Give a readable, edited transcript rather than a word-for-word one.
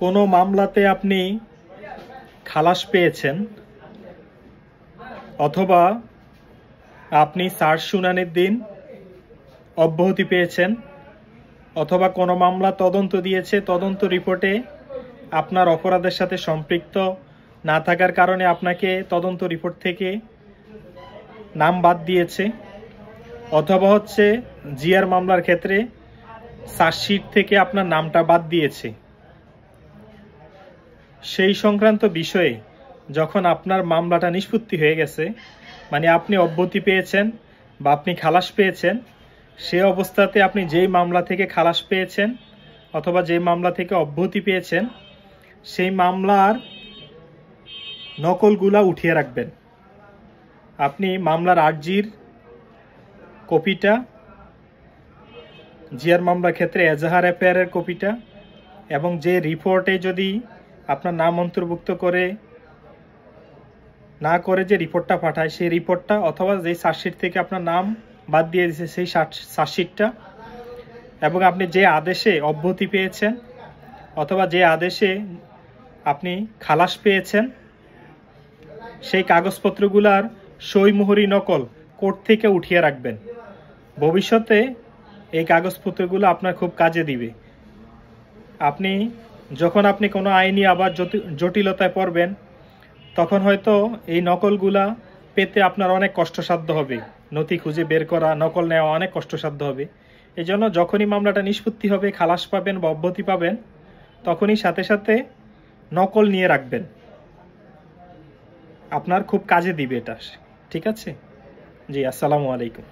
কোনো মামলাতে আপনি খালাস পেয়েছেন অথবা আপনি সার্চ শুনানির দিন অব্যাহতি পেয়েছেন অথবা কোনো মামলা তদন্ত দিয়েছে, তদন্ত রিপোর্টে আপনার অপরাধের সাথে সম্পৃক্ত না থাকার কারণে আপনাকে তদন্ত রিপোর্ট থেকে নাম বাদ দিয়েছে, অথবা জিআর মামলার ক্ষেত্রে চার্জশিট থেকে আপনার নামটা বাদ দিয়েছে, সেই সংক্রান্ত বিষয়ে যখন আপনার মামলাটা নিষ্পত্তি হয়ে গেছে, মানে আপনি অব্যাহতি পেয়েছেন বা আপনি খালাস পেয়েছেন, সে অবস্থাতে আপনি যেই মামলা থেকে খালাস পেয়েছেন অথবা যেই মামলা থেকে অব্যাহতি পেয়েছেন সেই মামলার নকলগুলা উঠিয়ে রাখবেন। আপনি মামলার আর্জির কপিটা, জিআর মামলার ক্ষেত্রে এজাহার এফআইআরের কপিটা এবং যে রিপোর্টে যদি আপনার নাম অন্তর্ভুক্ত করে না করে যে রিপোর্টটা পাঠায় সেই রিপোর্টটা, অথবা যেই চার্জশিট থেকে আপনার নাম বাদ দিয়ে দিয়েছে সেই চার্জশিটটা, এবং আপনি যে আদেশে অব্যাহতি পেয়েছেন অথবা যে আদেশে আপনি খালাস পেয়েছেন সেই কাগজপত্রগুলার সইমোহরি নকল কোর্ট থেকে উঠিয়ে রাখবেন। ভবিষ্যতে এই কাগজপত্রগুলো আপনার খুব কাজে দিবে। আপনি যখন কোনো আইনি আবার জটিলতায় পড়বেন তখন হয়তো এই নকলগুলা পেতে আপনার অনেক কষ্টসাধ্য হবে, নথি খুঁজে বের করা, নকল নেওয়া অনেক কষ্টসাধ্য হবে। এই জন্য যখনই মামলাটা নিষ্পত্তি হবে, খালাস পাবেন বা অব্যাহতি পাবেন, তখনই সাথে সাথে নকল নিয়ে রাখবেন, আপনার খুব কাজে দিবে এটা। ঠিক আছে জি, আসসালামু আলাইকুম।